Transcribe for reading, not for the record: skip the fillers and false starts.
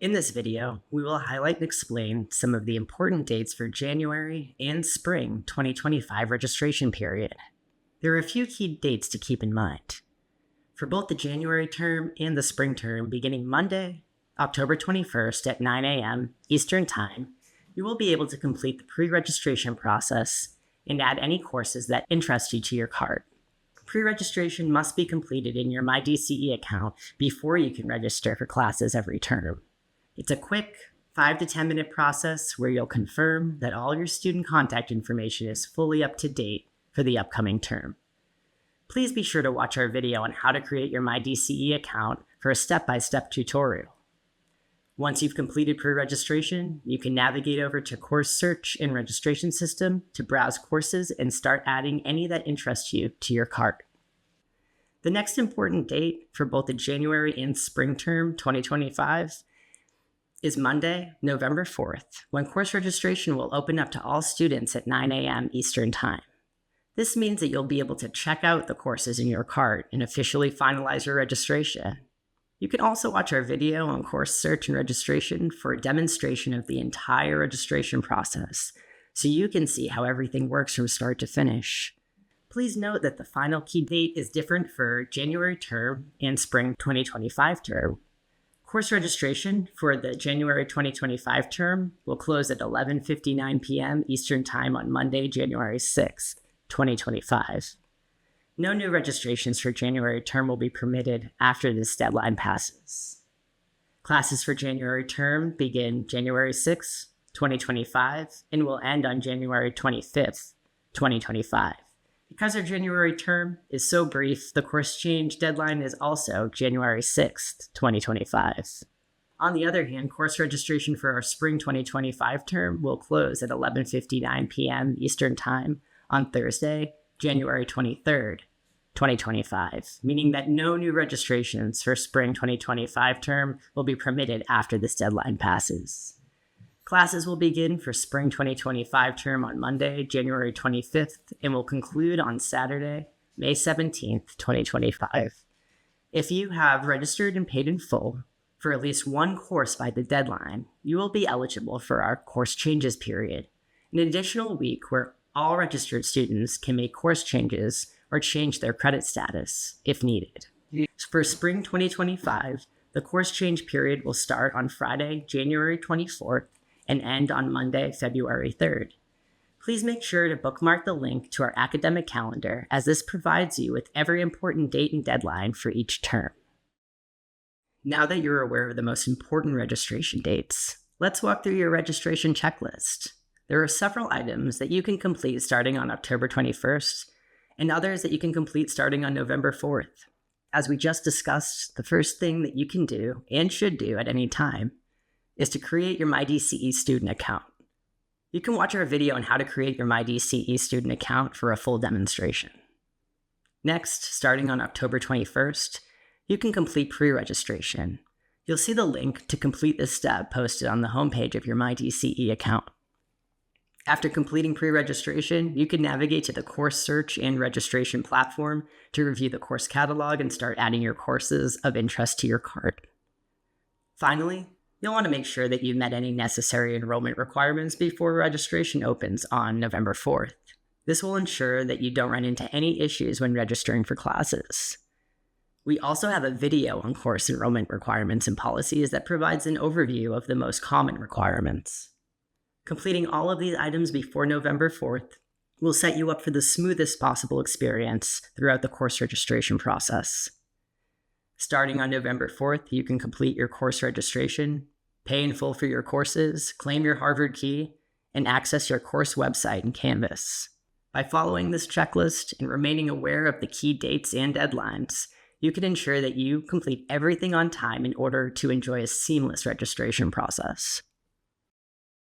In this video, we will highlight and explain some of the important dates for January and Spring 2025 registration period. There are a few key dates to keep in mind. For both the January term and the Spring term, beginning Monday, October 21st at 9 a.m. Eastern Time, you will be able to complete the pre-registration process and add any courses that interest you to your cart. Pre-registration must be completed in your MyDCE account before you can register for classes every term. It's a quick 5 to 10 minute process where you'll confirm that all your student contact information is fully up to date for the upcoming term. Please be sure to watch our video on how to create your MyDCE account for a step-by-step tutorial. Once you've completed pre-registration, you can navigate over to Course Search and Registration System to browse courses and start adding any that interest you to your cart. The next important date for both the January and Spring term 2025 is Monday, November 4th, when course registration will open up to all students at 9 a.m. Eastern Time. This means that you'll be able to check out the courses in your cart and officially finalize your registration. You can also watch our video on course search and registration for a demonstration of the entire registration process, so you can see how everything works from start to finish. Please note that the final key date is different for January term and Spring 2025 term. Course registration for the January 2025 term will close at 11:59 p.m. Eastern Time on Monday, January 6th, 2025. No new registrations for January term will be permitted after this deadline passes. Classes for January term begin January 6th, 2025, and will end on January 25th, 2025. Because our January term is so brief, the course change deadline is also January 6th, 2025. On the other hand, course registration for our Spring 2025 term will close at 11:59 p.m. Eastern Time on Thursday, January 23rd, 2025, meaning that no new registrations for Spring 2025 term will be permitted after this deadline passes. Classes will begin for Spring 2025 term on Monday, January 25th, and will conclude on Saturday, May 17th, 2025. If you have registered and paid in full for at least one course by the deadline, you will be eligible for our course changes period, an additional week where all registered students can make course changes or change their credit status if needed. For Spring 2025, the course change period will start on Friday, January 24th, and end on Monday, February 3rd. Please make sure to bookmark the link to our academic calendar, as this provides you with every important date and deadline for each term. Now that you're aware of the most important registration dates, let's walk through your registration checklist. There are several items that you can complete starting on October 21st, and others that you can complete starting on November 4th. As we just discussed, the first thing that you can do, and should do at any time, is to create your MyDCE student account. You can watch our video on how to create your MyDCE student account for a full demonstration. Next, starting on October 21st, you can complete pre-registration. You'll see the link to complete this step posted on the homepage of your MyDCE account. After completing pre-registration, you can navigate to the course search and registration platform to review the course catalog and start adding your courses of interest to your cart. Finally, you'll want to make sure that you've met any necessary enrollment requirements before registration opens on November 4th. This will ensure that you don't run into any issues when registering for classes. We also have a video on course enrollment requirements and policies that provides an overview of the most common requirements. Completing all of these items before November 4th will set you up for the smoothest possible experience throughout the course registration process. Starting on November 4th, you can complete your course registration, pay in full for your courses, claim your Harvard key, and access your course website in Canvas. By following this checklist and remaining aware of the key dates and deadlines, you can ensure that you complete everything on time in order to enjoy a seamless registration process.